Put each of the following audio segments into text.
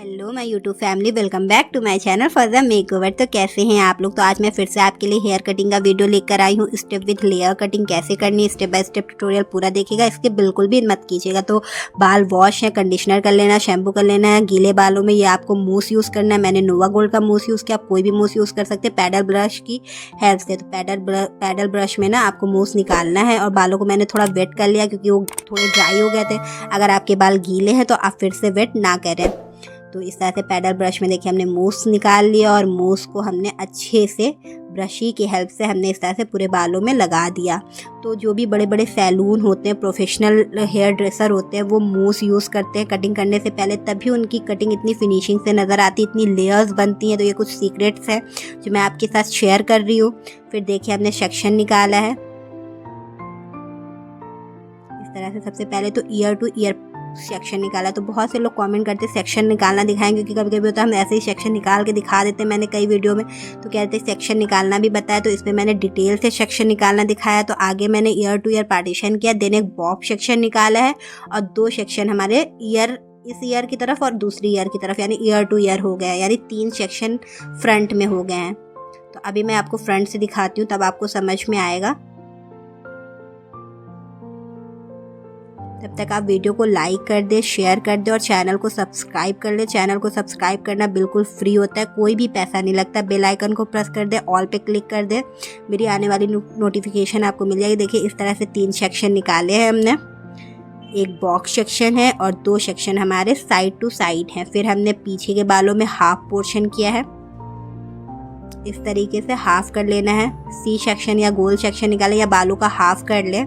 Hello my YouTube family, welcome back to my channel for the makeover. तो कैसे हैं आप लोग। तो आज मैं फिर से आपके लिए हेयर कटिंग का वीडियो लेकर आई हूँ। स्टेप विथ लेयर कटिंग कैसे करनी है, स्टेप बाय स्टेप ट्यूटोरियल पूरा देखिएगा, इसके बिल्कुल भी मत कीजिएगा। तो बाल वॉश है, कंडीशनर कर लेना, शैम्पू कर लेना है। गीले बालों में ये आपको मूस यूज़ करना है। मैंने नोवा गोल्ड का मूस यूज़ किया, आप कोई भी मूस यूज़ कर सकते हैं पैडल ब्रश की हेल्प से। तो पैडल ब्रश में ना आपको मूस निकालना है और बालों को मैंने थोड़ा वेट कर लिया क्योंकि वो थोड़े ड्राई हो गए थे। अगर आपके बाल गीले हैं तो आप फिर से वेट ना करें। तो इस तरह से पैडल ब्रश में देखिए हमने मूस निकाल लिया और मूस को हमने अच्छे से ब्रशी की हेल्प से हमने इस तरह से पूरे बालों में लगा दिया। तो जो भी बड़े बड़े सैलून होते हैं, प्रोफेशनल हेयर ड्रेसर होते हैं, वो मूस यूज़ करते हैं कटिंग करने से पहले, तभी उनकी कटिंग इतनी फिनिशिंग से नज़र आती है, इतनी लेयर्स बनती हैं। तो ये कुछ सीक्रेट्स हैं जो मैं आपके साथ शेयर कर रही हूँ। फिर देखिए हमने सेक्शन निकाला है इस तरह से। सबसे पहले तो ईयर टू ईयर सेक्शन निकाला। तो बहुत से लोग कमेंट करते हैं सेक्शन निकालना दिखाएं, क्योंकि कभी कभी होता है हम ऐसे ही सेक्शन निकाल के दिखा देते हैं। मैंने कई वीडियो में तो कहते हैं सेक्शन निकालना भी बताया, तो इसमें मैंने डिटेल से सेक्शन निकालना दिखाया। तो आगे मैंने ईयर टू ईयर पार्टीशन किया, देन एक बॉब सेक्शन निकाला है और दो सेक्शन हमारे ईयर, इस ईयर की तरफ और दूसरी ईयर की तरफ, यानी ईयर टू ईयर हो गया, यानी 3 सेक्शन फ्रंट में हो गए हैं। तो अभी मैं आपको फ्रंट से दिखाती हूँ, तब आपको समझ में आएगा। तब तक आप वीडियो को लाइक कर दे, शेयर कर दे और चैनल को सब्सक्राइब कर ले। चैनल को सब्सक्राइब करना बिल्कुल फ्री होता है, कोई भी पैसा नहीं लगता। बेल आइकन को प्रेस कर दे, ऑल पे क्लिक कर दे, मेरी आने वाली नोटिफिकेशन आपको मिल जाएगी। देखिए इस तरह से 3 सेक्शन निकाले हैं हमने। एक बॉक्स सेक्शन है और 2 सेक्शन हमारे साइड टू साइड हैं। फिर हमने पीछे के बालों में हाफ पोर्शन किया है, इस तरीके से हाफ कर लेना है। सी सेक्शन या गोल सेक्शन निकाले या बालों का हाफ कर ले।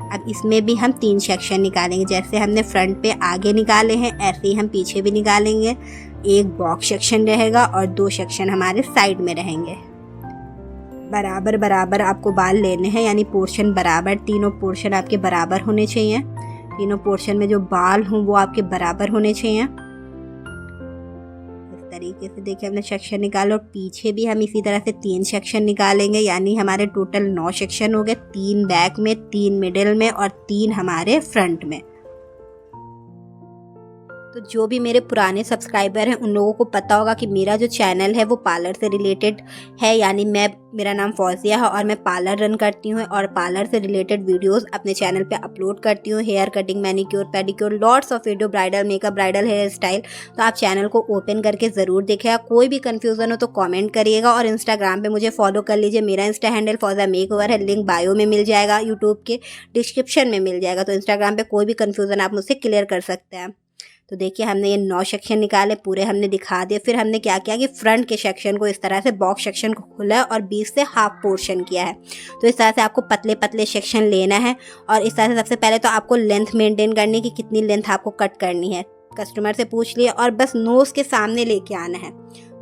अब इसमें भी हम 3 सेक्शन निकालेंगे। जैसे हमने फ्रंट पे आगे निकाले हैं, ऐसे ही हम पीछे भी निकालेंगे। एक बॉक्स सेक्शन रहेगा और 2 सेक्शन हमारे साइड में रहेंगे। बराबर बराबर आपको बाल लेने हैं, यानी पोर्शन बराबर, तीनों पोर्शन आपके बराबर होने चाहिए। तीनों पोर्शन में जो बाल हों वो आपके बराबर होने चाहिए। तरीके से देखिए हमने सेक्शन निकाला और पीछे भी हम इसी तरह से 3 सेक्शन निकालेंगे, यानी हमारे टोटल 9 सेक्शन हो गए। 3 बैक में, 3 मिडिल में और 3 हमारे फ्रंट में। तो जो भी मेरे पुराने सब्सक्राइबर हैं उन लोगों को पता होगा कि मेरा जो चैनल है वो पार्लर से रिलेटेड है, यानी मेरा नाम फौजिया है और मैं पार्लर रन करती हूँ और पार्लर से रिलेटेड वीडियोस अपने चैनल पे अपलोड करती हूँ। Hair cutting, manicure, pedicure, lots of video, bridal makeup, bridal hair style. तो आप चैनल को ओपन करके ज़रूर देखिएगा। कोई भी कन्फ्यूज़न हो तो कॉमेंट करिएगा और इंस्टाग्राम पर मुझे फॉलो कर लीजिए। मेरा इंस्टा हैंडल फौजिया मेकओवर है, लिंक बायो में मिल जाएगा, यूट्यूब के डिस्क्रिप्शन में मिल जाएगा। तो इंस्टाग्राम पर कोई भी कन्फ्यूज़न आप मुझसे क्लियर कर सकते हैं। तो देखिए हमने ये 9 सेक्शन निकाले, पूरे हमने दिखा दिए। फिर हमने क्या किया कि फ्रंट के सेक्शन को इस तरह से बॉक्स सेक्शन को खोला है और बीच से हाफ पोर्शन किया है। तो इस तरह से आपको पतले पतले सेक्शन लेना है और इस तरह से सबसे पहले तो आपको लेंथ मेंटेन करनी है कि कितनी लेंथ आपको कट करनी है। कस्टमर से पूछ लिया और बस नोज़ के सामने लेके आना है।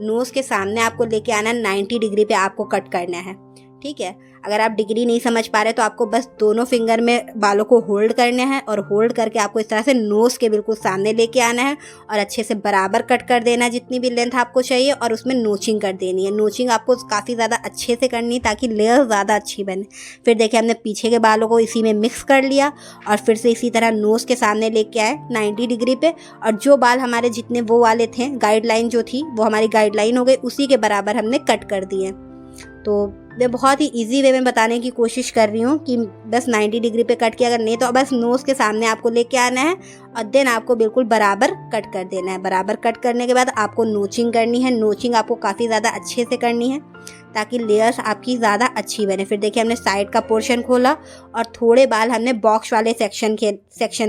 नोज़ के सामने आपको लेके आना है, 90 डिग्री पे आपको कट करना है, ठीक है। अगर आप डिग्री नहीं समझ पा रहे तो आपको बस दोनों फिंगर में बालों को होल्ड करने हैं और होल्ड करके आपको इस तरह से नोज़ के बिल्कुल सामने लेके आना है और अच्छे से बराबर कट कर देना है जितनी भी लेंथ आपको चाहिए, और उसमें नोचिंग कर देनी है। नोचिंग आपको काफ़ी ज़्यादा अच्छे से करनी है ताकि लेयर ज़्यादा अच्छी बने। फिर देखिए हमने पीछे के बालों को इसी में मिक्स कर लिया और फिर से इसी तरह नोज़ के सामने लेके आए 90 डिग्री पे, और जो बाल हमारे जितने वो वाले थे, गाइडलाइन जो थी वो हमारी गाइडलाइन हो गई, उसी के बराबर हमने कट कर दिए। तो मैं बहुत ही इजी वे में बताने की कोशिश कर रही हूँ कि बस 90 डिग्री पे कट किया, अगर नहीं तो बस नोज़ के सामने आपको लेके आना है और देन आपको बिल्कुल बराबर कट कर देना है। बराबर कट करने के बाद आपको नोचिंग करनी है। नोचिंग आपको काफ़ी ज़्यादा अच्छे से करनी है ताकि लेयर्स आपकी ज़्यादा अच्छी बने। फिर देखिए हमने साइड का पोर्शन खोला और थोड़े बाल हमने बॉक्स वाले सेक्शन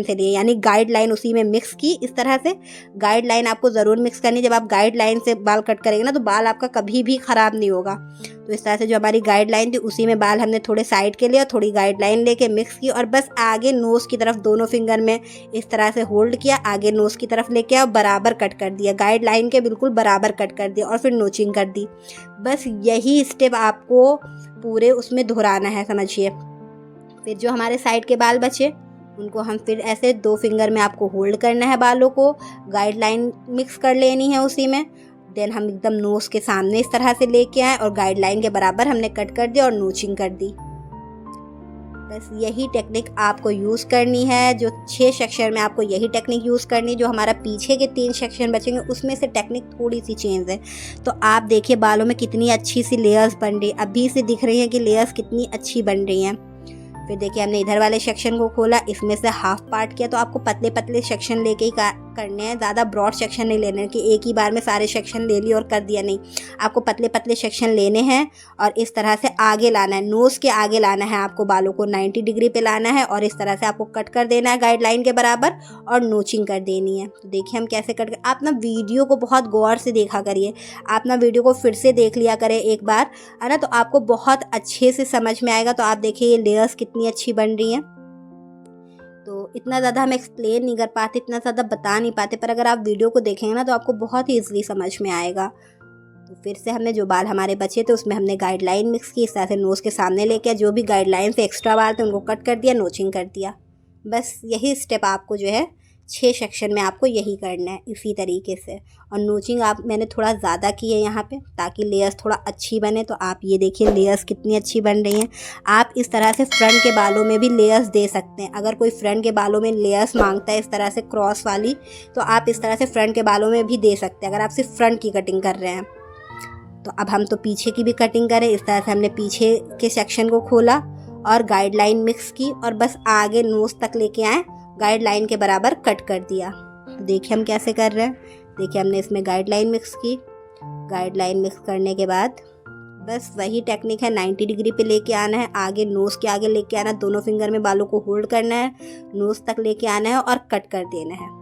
से लिए, यानी गाइडलाइन उसी में मिक्स की। इस तरह से गाइडलाइन आपको ज़रूर मिक्स करनी। जब आप गाइडलाइन से बाल कट करेंगे ना तो बाल आपका कभी भी ख़राब नहीं होगा। तो इस तरह से जो हमारी गाइडलाइन थी उसी में बाल हमने थोड़े साइड के लिए और थोड़ी गाइडलाइन लेके मिक्स की और बस आगे नोज़ की तरफ दोनों फिंगर में इस तरह से होल्ड किया, आगे नोज़ की तरफ लेके आया और बराबर कट कर दिया। गाइडलाइन के बिल्कुल बराबर कट कर दिया और फिर नोचिंग कर दी। बस यही स्टेप आपको पूरे उसमें दोहराना है, समझिए। फिर जो हमारे साइड के बाल बचे उनको हम फिर ऐसे 2 फिंगर में आपको होल्ड करना है, बालों को गाइडलाइन मिक्स कर लेनी है उसी में। देन हम एकदम नोज़ के सामने इस तरह से लेके आए और गाइडलाइन के बराबर हमने कट कर दिया और नोचिंग कर दी। बस यही टेक्निक आपको यूज़ करनी है। जो 6 सेक्शन में आपको यही टेक्निक यूज़ करनी है। जो हमारा पीछे के 3 सेक्शन बचेंगे उसमें से टेक्निक थोड़ी सी चेंज है। तो आप देखिए बालों में कितनी अच्छी सी लेयर्स बन रही है, अभी से दिख रही है कि लेयर्स कितनी अच्छी बन रही हैं। फिर देखिए हमने इधर वाले सेक्शन को खोला, इसमें से हाफ पार्ट किया। तो आपको पतले पतले सेक्शन लेके ही करने हैं, ज़्यादा ब्रॉड सेक्शन नहीं लेने हैं कि एक ही बार में सारे सेक्शन ले लिए और कर दिया, नहीं। आपको पतले पतले सेक्शन लेने हैं और इस तरह से आगे लाना है, नोज़ के आगे लाना है आपको, बालों को 90 डिग्री पे लाना है और इस तरह से आपको कट कर देना है गाइडलाइन के बराबर और नोचिंग कर देनी है। तो देखिए हम कैसे कट कर, आप ना वीडियो को बहुत गौर से देखा करिए, आप ना वीडियो को फिर से देख लिया करें एक बार, है ना, तो आपको बहुत अच्छे से समझ में आएगा। तो आप देखिए ये लेयर्स कितनी अच्छी बन रही हैं। तो इतना ज़्यादा हम एक्सप्लेन नहीं कर पाते, इतना ज़्यादा बता नहीं पाते, पर अगर आप वीडियो को देखेंगे ना तो आपको बहुत ही ईज़िली समझ में आएगा। तो फिर से हमने जो बाल हमारे बचे थे उसमें हमने गाइडलाइन मिक्स की, इस तरह से नोज़ के सामने लेके जो भी गाइडलाइन से एक्स्ट्रा बाल थे उनको कट कर दिया, नोचिंग कर दिया। बस यही स्टेप आपको जो है 6 सेक्शन में आपको यही करना है इसी तरीके से। और नोचिंग मैंने थोड़ा ज़्यादा की है यहाँ पे ताकि लेयर्स थोड़ा अच्छी बने। तो आप ये देखिए लेयर्स कितनी अच्छी बन रही हैं। आप इस तरह से फ्रंट के बालों में भी लेयर्स दे सकते हैं। अगर कोई फ्रंट के बालों में लेयर्स मांगता है इस तरह से क्रॉस वाली, तो आप इस तरह से फ्रंट के बालों में भी दे सकते हैं अगर आप सिर्फ फ्रंट की कटिंग कर रहे हैं। तो अब हम तो पीछे की भी कटिंग करें। इस तरह से हमने पीछे के सेक्शन को खोला और गाइडलाइन मिक्स की और बस आगे नोज़ तक लेके आए, गाइडलाइन के बराबर कट कर दिया। तो देखिए हम कैसे कर रहे हैं। देखिए हमने इसमें गाइडलाइन मिक्स की, गाइडलाइन मिक्स करने के बाद बस वही टेक्निक है, 90 डिग्री पे लेके आना है, आगे नोज़ के आगे लेके आना है, दोनों फिंगर में बालों को होल्ड करना है, नोज़ तक लेके आना है और कट कर देना है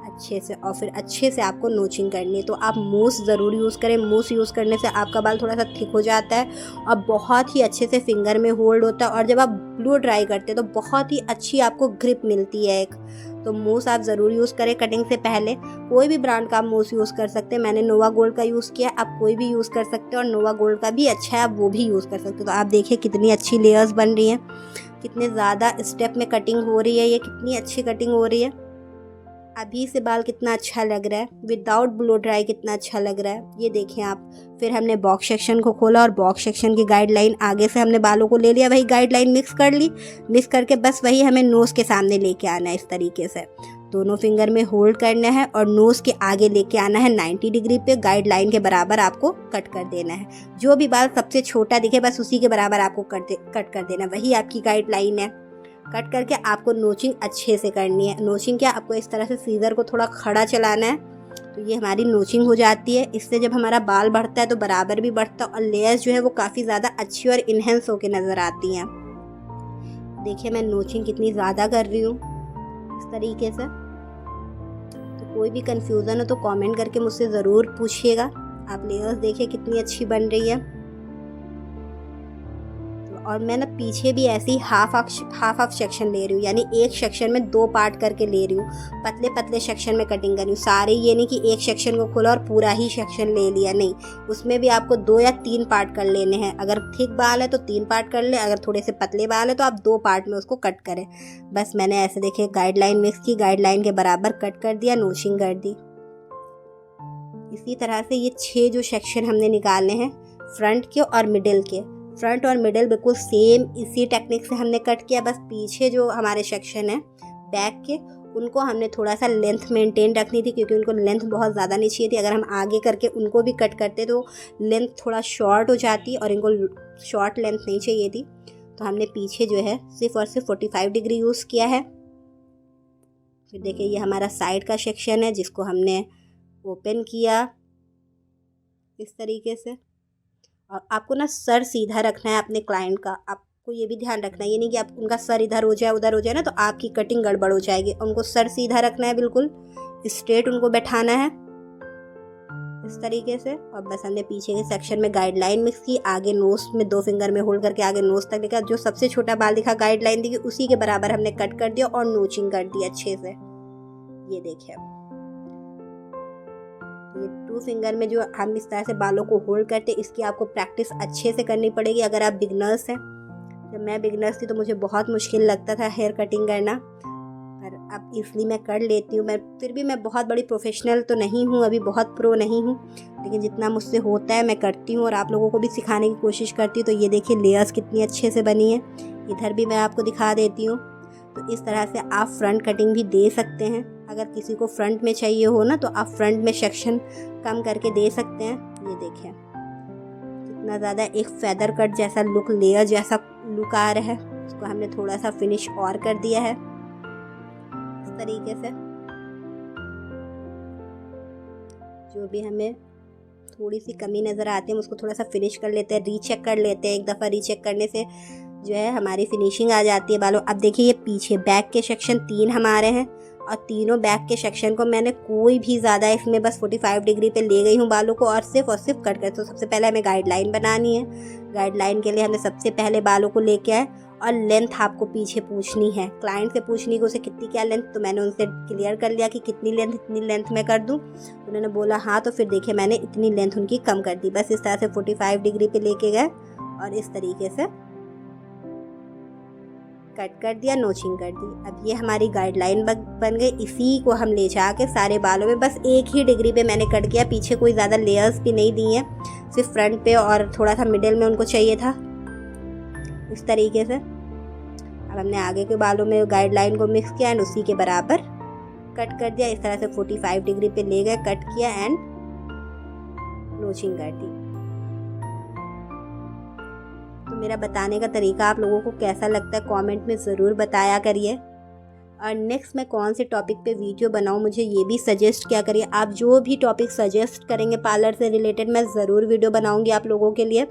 अच्छे से। और फिर अच्छे से आपको नोचिंग करनी है। तो आप मूस ज़रूर यूज़ करें, मूस यूज़ करने से आपका बाल थोड़ा सा थिक हो जाता है और बहुत ही अच्छे से फिंगर में होल्ड होता है। और जब आप ब्लो ड्राई करते हैं तो बहुत ही अच्छी आपको ग्रिप मिलती है एक। तो मूस आप ज़रूर यूज़ करें कटिंग से पहले। कोई भी ब्रांड का आप मूस यूज़ कर सकते हैं, मैंने नोवा गोल्ड का यूज़ किया, आप कोई भी यूज़ कर सकते हैं और नोवा गोल्ड का भी अच्छा है, आप वो भी यूज़ कर सकते हो। तो आप देखिए कितनी अच्छी लेयर्स बन रही हैं, कितने ज़्यादा स्टेप में कटिंग हो रही है, ये कितनी अच्छी कटिंग हो रही है। अभी से बाल कितना अच्छा लग रहा है, विदाउट ब्लो ड्राई कितना अच्छा लग रहा है, ये देखें आप। फिर हमने बॉक्स सेक्शन को खोला और बॉक्स सेक्शन की गाइडलाइन आगे से हमने बालों को ले लिया, वही गाइडलाइन मिक्स कर ली। मिक्स करके बस वही हमें नोज़ के सामने लेके आना है इस तरीके से, दोनों फिंगर में होल्ड करना है और नोज़ के आगे लेके आना है 90 डिग्री पे, गाइडलाइन के बराबर आपको कट कर देना है। जो भी बाल सबसे छोटा दिखे बस उसी के बराबर आपको कट कर देना, वही आपकी गाइडलाइन है। कट करके आपको नोचिंग अच्छे से करनी है। नोचिंग क्या, आपको इस तरह से सीजर को थोड़ा खड़ा चलाना है, तो ये हमारी नोचिंग हो जाती है। इससे जब हमारा बाल बढ़ता है तो बराबर भी बढ़ता है और लेयर्स जो है वो काफ़ी ज़्यादा अच्छी और इन्हेंस होके नज़र आती हैं। देखिए मैं नोचिंग कितनी ज़्यादा कर रही हूँ इस तरीके से। तो कोई भी कंफ्यूज़न हो तो कमेंट करके मुझसे ज़रूर पूछिएगा। आप लेयर्स देखिए कितनी अच्छी बन रही है। और मैं ना पीछे भी ऐसे ही हाफ सेक्शन ले रही हूँ, यानी एक सेक्शन में 2 पार्ट करके ले रही हूँ। पतले पतले सेक्शन में कटिंग कर रही हूँ सारे, ये नहीं कि एक सेक्शन को खोला और पूरा ही सेक्शन ले लिया, नहीं। उसमें भी आपको 2 या 3 पार्ट कर लेने हैं। अगर थिक बाल है तो 3 पार्ट कर ले, अगर थोड़े से पतले बाल है तो आप 2 पार्ट में उसको कट करें। बस मैंने ऐसे देखिए गाइडलाइन मिक्स की, गाइडलाइन के बराबर कट कर दिया, नोचिंग कर दी। इसी तरह से ये 6 जो सेक्शन हमने निकालने हैं फ्रंट के और मिडिल के, फ्रंट और मिडिल बिल्कुल सेम इसी टेक्निक से हमने कट किया। बस पीछे जो हमारे सेक्शन है बैक के, उनको हमने थोड़ा सा लेंथ मेंटेन रखनी थी क्योंकि उनको लेंथ बहुत ज़्यादा नहीं चाहिए थी। अगर हम आगे करके उनको भी कट करते तो लेंथ थोड़ा शॉर्ट हो जाती और इनको शॉर्ट लेंथ नहीं चाहिए थी। तो हमने पीछे जो है सिर्फ और सिर्फ 45 डिग्री यूज़ किया है। फिर देखिए ये हमारा साइड का सेक्शन है जिसको हमने ओपन किया इस तरीके से। और आपको ना सर सीधा रखना है अपने क्लाइंट का, आपको ये भी ध्यान रखना है, ये नहीं कि आप उनका सर इधर हो जाए उधर हो जाए ना तो आपकी कटिंग गड़बड़ हो जाएगी। उनको सर सीधा रखना है, बिल्कुल स्ट्रेट उनको बैठाना है इस तरीके से। और बस हमने पीछे के सेक्शन में गाइडलाइन मिक्स की, आगे नोज में 2 फिंगर में होल्ड करके आगे नोज तक लेकर जो सबसे छोटा बाल दिखा गाइडलाइन दिखी उसी के बराबर हमने कट कर दिया और नोचिंग कर दी अच्छे से। ये देखिए ये 2 फिंगर में जो हम इस तरह से बालों को होल्ड करते, इसकी आपको प्रैक्टिस अच्छे से करनी पड़ेगी अगर आप बिगनर्स हैं। जब मैं बिगनर्स थी तो मुझे बहुत मुश्किल लगता था हेयर कटिंग करना, पर अब इसलिए मैं कर लेती हूँ। मैं फिर भी मैं बहुत बड़ी प्रोफेशनल तो नहीं हूँ, अभी बहुत प्रो नहीं हूँ, लेकिन जितना मुझसे होता है मैं करती हूँ और आप लोगों को भी सिखाने की कोशिश करती हूँ। तो ये देखिए लेयर्स कितनी अच्छे से बनी है, इधर भी मैं आपको दिखा देती हूँ। तो इस तरह से आप फ्रंट कटिंग भी दे सकते हैं। अगर किसी को फ्रंट में चाहिए हो ना तो आप फ्रंट में सेक्शन कम करके दे सकते हैं। ये देखिए कितना ज़्यादा एक फेदर कट जैसा लुक, लेयर जैसा लुक आ रहा है। उसको हमने थोड़ा सा फिनिश और कर दिया है इस तरीके से। जो भी हमें थोड़ी सी कमी नज़र आती है हम उसको थोड़ा सा फिनिश कर लेते हैं, रीचेक कर लेते हैं। एक दफ़ा रीचेक करने से जो है हमारी फिनिशिंग आ जाती है बालों। अब देखिए ये पीछे बैक के सेक्शन 3 हमारे हैं और तीनों बैक के सेक्शन को मैंने कोई भी ज़्यादा इसमें बस 45 डिग्री पे ले गई हूँ बालों को और सिर्फ कट कर। तो सबसे पहले हमें गाइडलाइन बनानी है। गाइडलाइन के लिए हमें सबसे पहले बालों को लेके आए और लेंथ आपको पीछे पूछनी है। क्लाइंट से पूछनी कि उसे कितनी क्या लेंथ, तो मैंने उनसे क्लियर कर लिया कि कितनी लेंथ मैं कर दूं। उन्होंने बोला हाँ, तो फिर देखिए मैंने इतनी लेंथ उनकी कम कर दी। बस इस तरह से 45 डिग्री पे लेके गए और इस तरीके से कट कर दिया, नोचिंग कर दी। अब ये हमारी गाइडलाइन बन गई। इसी को हम ले जाके सारे बालों में बस एक ही डिग्री पे मैंने कट किया। पीछे कोई ज़्यादा लेयर्स भी नहीं दी हैं, सिर्फ फ्रंट पे और थोड़ा सा मिडिल में उनको चाहिए था, इस तरीके से। अब हमने आगे के बालों में गाइडलाइन को मिक्स किया एंड उसी के बराबर कट कर दिया। इस तरह से 45 डिग्री पे ले गए, कट किया एंड नोचिंग कर दी। तो मेरा बताने का तरीका आप लोगों को कैसा लगता है कमेंट में ज़रूर बताया करिए। और नेक्स्ट मैं कौन से टॉपिक पे वीडियो बनाऊँ मुझे ये भी सजेस्ट किया करिए। आप जो भी टॉपिक सजेस्ट करेंगे पार्लर से रिलेटेड मैं ज़रूर वीडियो बनाऊंगी आप लोगों के लिए।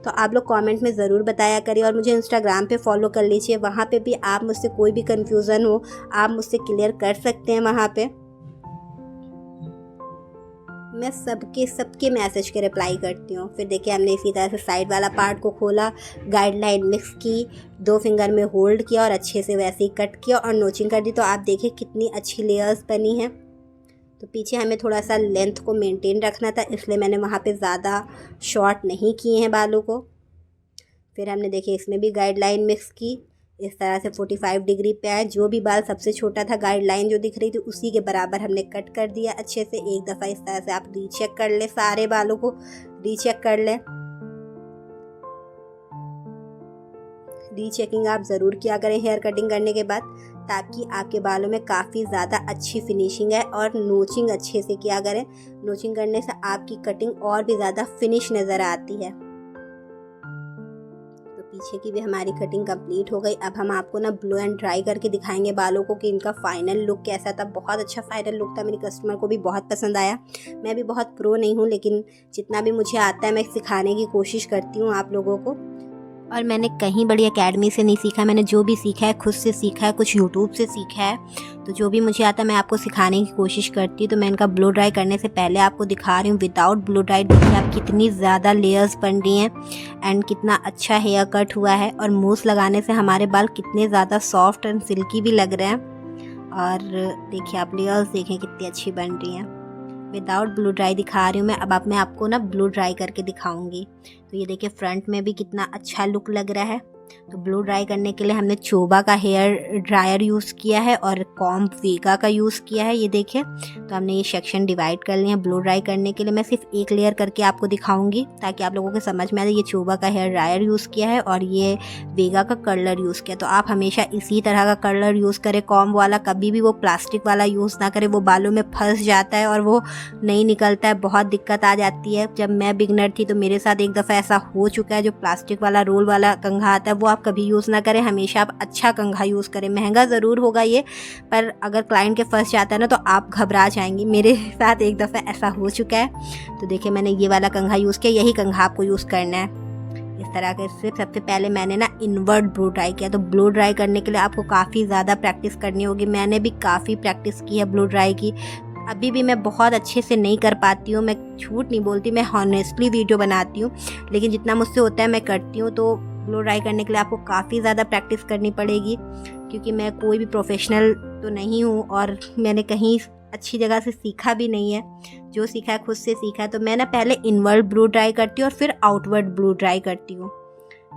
तो आप लोग कमेंट में ज़रूर बताया करिए और मुझे इंस्टाग्राम पे फॉलो कर लीजिए। वहाँ पे भी आप मुझसे कोई भी कन्फ्यूज़न हो आप मुझसे क्लियर कर सकते हैं। वहाँ पे मैं सबके मैसेज के रिप्लाई करती हूँ। फिर देखिए हमने इसी तरह से साइड वाला पार्ट को खोला, गाइडलाइन मिक्स की, 2 फिंगर में होल्ड किया और अच्छे से वैसे ही कट किया और नोचिंग कर दी। तो आप देखिए कितनी अच्छी लेयर्स बनी हैं। तो पीछे हमें थोड़ा सा लेंथ को मेंटेन रखना था, इसलिए मैंने वहाँ पे ज़्यादा शॉर्ट नहीं किए हैं बालों को। फिर हमने देखिए इसमें भी गाइडलाइन मिक्स की, इस तरह से 45 डिग्री पे आए। जो भी बाल सबसे छोटा था गाइडलाइन जो दिख रही थी उसी के बराबर हमने कट कर दिया अच्छे से। एक दफ़ा इस तरह से आप रीचेक कर ले, सारे बालों को रीचेक कर ले। रीचेकिंग आप ज़रूर किया करें हेयर कटिंग करने के बाद, ताकि आपके बालों में काफ़ी ज़्यादा अच्छी फिनिशिंग है। और नोचिंग अच्छे से किया करें, नोचिंग करने से आपकी कटिंग और भी ज़्यादा फिनिश नज़र आती है। पीछे की भी हमारी कटिंग कंप्लीट हो गई। अब हम आपको ना ब्लो एंड ड्राई करके दिखाएंगे बालों को कि इनका फाइनल लुक कैसा था। बहुत अच्छा फाइनल लुक था, मेरे कस्टमर को भी बहुत पसंद आया। मैं भी बहुत प्रो नहीं हूँ, लेकिन जितना भी मुझे आता है मैं सिखाने की कोशिश करती हूँ आप लोगों को। और मैंने कहीं बड़ी एकेडमी से नहीं सीखा, मैंने जो भी सीखा है खुद से सीखा है, कुछ यूट्यूब से सीखा है। तो जो भी मुझे आता है मैं आपको सिखाने की कोशिश करती हूँ। तो मैं इनका ब्लो ड्राई करने से पहले आपको दिखा रही हूँ विदाउट ब्लो ड्राई। देखिए आप कितनी ज़्यादा लेयर्स बन रही हैं एंड कितना अच्छा हेयर कट हुआ है। और मूस लगाने से हमारे बाल कितने ज़्यादा सॉफ्ट एंड सिल्की भी लग रहे हैं। और देखिए आप लेयर्स देखें कितनी अच्छी बन रही हैं। विदाउट ब्लो ड्राई दिखा रही हूँ मैं। अब मैं आपको ना ब्लो ड्राई करके दिखाऊंगी। तो ये देखिए फ्रंट में भी कितना अच्छा लुक लग रहा है। तो ब्लो ड्राई करने के लिए हमने चोबा का हेयर ड्रायर यूज़ किया है और कॉम्ब वेगा का यूज़ किया है। ये देखिए तो हमने ये सेक्शन डिवाइड कर लिए हैं ब्लो ड्राई करने के लिए। मैं सिर्फ एक लेयर करके आपको दिखाऊंगी ताकि आप लोगों को समझ में आए। ये चोबा का हेयर ड्रायर यूज़ किया है और ये वेगा का कर्लर यूज़ किया। तो आप हमेशा इसी तरह का कर्लर यूज़ करें, कॉम्ब वाला। कभी भी वो प्लास्टिक वाला यूज़ ना करें, वो बालों में फंस जाता है और वो नहीं निकलता है, बहुत दिक्कत आ जाती है। जब मैं बिगनर थी तो मेरे साथ एक दफ़ा ऐसा हो चुका है। जो प्लास्टिक वाला रोल वाला कंघा आता है वो आप कभी यूज़ ना करें, हमेशा आप अच्छा कंघा यूज़ करें। महंगा ज़रूर होगा ये, पर अगर क्लाइंट के फंस जाता है ना तो आप घबरा जाएंगी। मेरे साथ एक दफ़ा ऐसा हो चुका है। तो देखिए मैंने ये वाला कंघा यूज़ किया, यही कंघा आपको यूज़ करना है इस तरह के। सबसे पहले मैंने ना इनवर्ट ब्लो ड्राई किया। तो ब्लो ड्राई करने के लिए आपको काफ़ी ज़्यादा प्रैक्टिस करनी होगी। मैंने भी काफ़ी प्रैक्टिस की है ब्लो ड्राई की। अभी भी मैं बहुत अच्छे से नहीं कर पाती हूँ, मैं झूठ नहीं बोलती, मैं हॉनेस्टली वीडियो बनाती हूँ, लेकिन जितना मुझसे होता है मैं करती हूँ। तो ब्लो ड्राई करने के लिए आपको काफ़ी ज़्यादा प्रैक्टिस करनी पड़ेगी, क्योंकि मैं कोई भी प्रोफेशनल तो नहीं हूँ और मैंने कहीं अच्छी जगह से सीखा भी नहीं है। जो सीखा है खुद से सीखा है। तो मैं ना पहले इनवर्ट ब्लो ड्राई करती हूँ और फिर आउटवर्ड ब्लो ड्राई करती हूँ।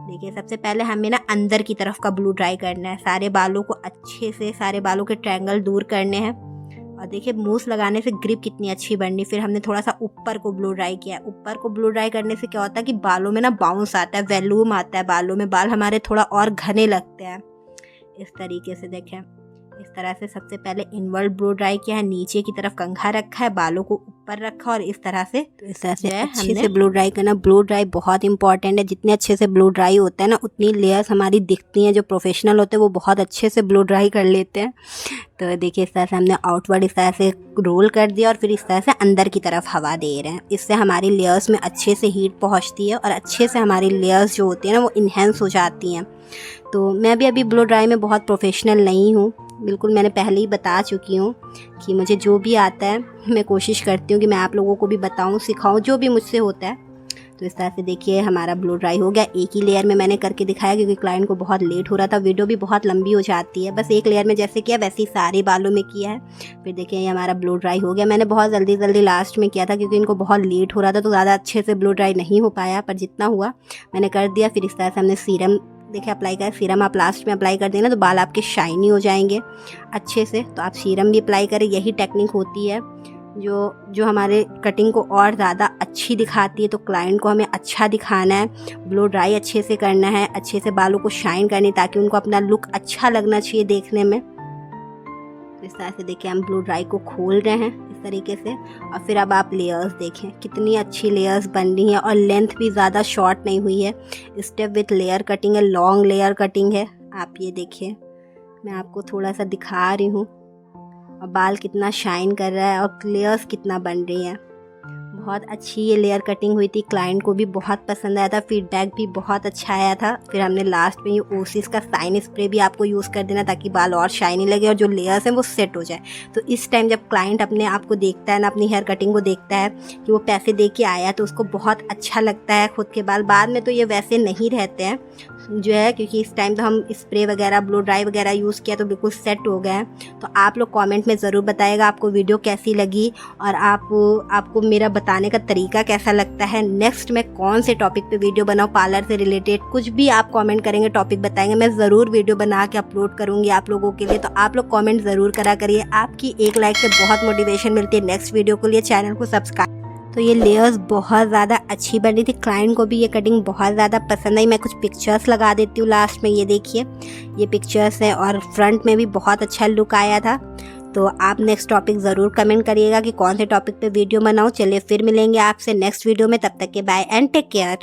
देखिए सबसे पहले हमें ना अंदर की तरफ का ब्लू ड्राई करना है, सारे बालों को अच्छे से, सारे बालों के ट्रायंगल दूर करने हैं। और देखिए मूस लगाने से ग्रिप कितनी अच्छी बननी। फिर हमने थोड़ा सा ऊपर को ब्लो ड्राई किया। ऊपर को ब्लो ड्राई करने से क्या होता है कि बालों में ना बाउंस आता है, वॉल्यूम आता है बालों में, बाल हमारे थोड़ा और घने लगते हैं। इस तरीके से देखें, इस तरह से सबसे पहले इनवर्ड ब्लो ड्राई किया है, नीचे की तरफ कंघा रखा है, बालों को ऊपर रखा और इस तरह से, तो इस तरह से अच्छे से ब्लो ड्राई करना। ब्लो ड्राई बहुत इंपॉर्टेंट है, जितने अच्छे से ब्लो ड्राई होता है ना उतनी लेयर्स हमारी दिखती हैं। जो प्रोफेशनल होते हैं वो बहुत अच्छे से ब्लो ड्राई कर लेते हैं। तो देखिए इस तरह से हमने आउटवर्ड इस तरह से रोल कर दिया और फिर इस तरह से अंदर की तरफ हवा दे रहे हैं। इससे हमारी लेयर्स में अच्छे से हीट पहुंचती है और अच्छे से हमारी लेयर्स जो होती हैं ना वो इन्हेंस हो जाती हैं। तो मैं भी अभी ब्लो ड्राई में बहुत प्रोफेशनल नहीं हूँ, बिल्कुल मैंने पहले ही बता चुकी हूँ कि मुझे जो भी आता है मैं कोशिश करती हूँ कि मैं आप लोगों को भी बताऊँ, सिखाऊँ जो भी मुझसे होता है। तो इस तरह से देखिए हमारा ब्लो ड्राई हो गया। एक ही लेयर में मैंने करके दिखाया क्योंकि क्लाइंट को बहुत लेट हो रहा था, वीडियो भी बहुत लंबी हो जाती है। बस एक लेयर में जैसे किया वैसे ही सारे बालों में किया है। फिर देखिए ये हमारा ब्लो ड्राई हो गया। मैंने बहुत जल्दी लास्ट में किया था क्योंकि इनको बहुत लेट हो रहा था, तो ज़्यादा अच्छे से ब्लो ड्राई नहीं हो पाया, पर जितना हुआ मैंने कर दिया। फिर इस तरह से हमने सीरम देखिए अप्लाई करें। सीरम आप लास्ट में अप्लाई कर देना तो बाल आपके शाइनी हो जाएंगे अच्छे से। तो आप सीरम भी अप्लाई करें, यही टेक्निक होती है जो हमारे कटिंग को और ज़्यादा अच्छी दिखाती है। तो क्लाइंट को हमें अच्छा दिखाना है, ब्लो ड्राई अच्छे से करना है, अच्छे से बालों को शाइन करनी, ताकि उनको अपना लुक अच्छा लगना चाहिए देखने में। इस तरह से देखिए हम ब्लो ड्राई को खोल रहे हैं इस तरीके से। और फिर अब आप लेयर्स देखें कितनी अच्छी लेयर्स बन रही हैं और लेंथ भी ज़्यादा शॉर्ट नहीं हुई है। स्टेप विथ लेयर कटिंग है, लॉन्ग लेयर कटिंग है। आप ये देखिए, मैं आपको थोड़ा सा दिखा रही हूँ और बाल कितना शाइन कर रहा है और लेयर्स कितना बन रही हैं। बहुत अच्छी ये लेयर कटिंग हुई थी, क्लाइंट को भी बहुत पसंद आया था, फीडबैक भी बहुत अच्छा आया था। फिर हमने लास्ट में ये ओसिस का शाइन स्प्रे भी आपको यूज़ कर देना ताकि बाल और शाइनी लगे और जो लेयर्स हैं वो सेट हो जाए। तो इस टाइम जब क्लाइंट अपने आप को देखता है ना, अपनी हेयर कटिंग को देखता है कि वो पैसे दे के आया, तो उसको बहुत अच्छा लगता है खुद के बाल। बाद में तो ये वैसे नहीं रहते हैं जो है, क्योंकि इस टाइम तो हम स्प्रे वगैरह ब्लो ड्राई वगैरह यूज़ किया तो बिल्कुल सेट हो गए हैं। तो आप लोग कमेंट में ज़रूर बताइएगा आपको वीडियो कैसी लगी और आपको मेरा बताने का तरीका कैसा लगता है। नेक्स्ट मैं कौन से टॉपिक पे वीडियो बनाऊँ पार्लर से रिलेटेड, कुछ भी आप कमेंट करेंगे, टॉपिक बताएंगे, मैं ज़रूर वीडियो बना के अपलोड करूँगी आप लोगों के लिए। तो आप लोग कमेंट ज़रूर करा करिए, आपकी एक लाइक से बहुत मोटिवेशन मिलती है नेक्स्ट वीडियो के लिए। चैनल को सब्सक्राइब। तो ये लेयर्स बहुत ज़्यादा अच्छी बनी थी, क्लाइंट को भी ये कटिंग बहुत ज़्यादा पसंद आई। मैं कुछ पिक्चर्स लगा देती हूँ लास्ट में, ये देखिए ये पिक्चर्स हैं और फ्रंट में भी बहुत अच्छा लुक आया था। तो आप नेक्स्ट टॉपिक ज़रूर कमेंट करिएगा कि कौन से टॉपिक पे वीडियो बनाऊँ। चलिए फिर मिलेंगे आपसे नेक्स्ट वीडियो में, तब तक के बाय एंड टेक केयर।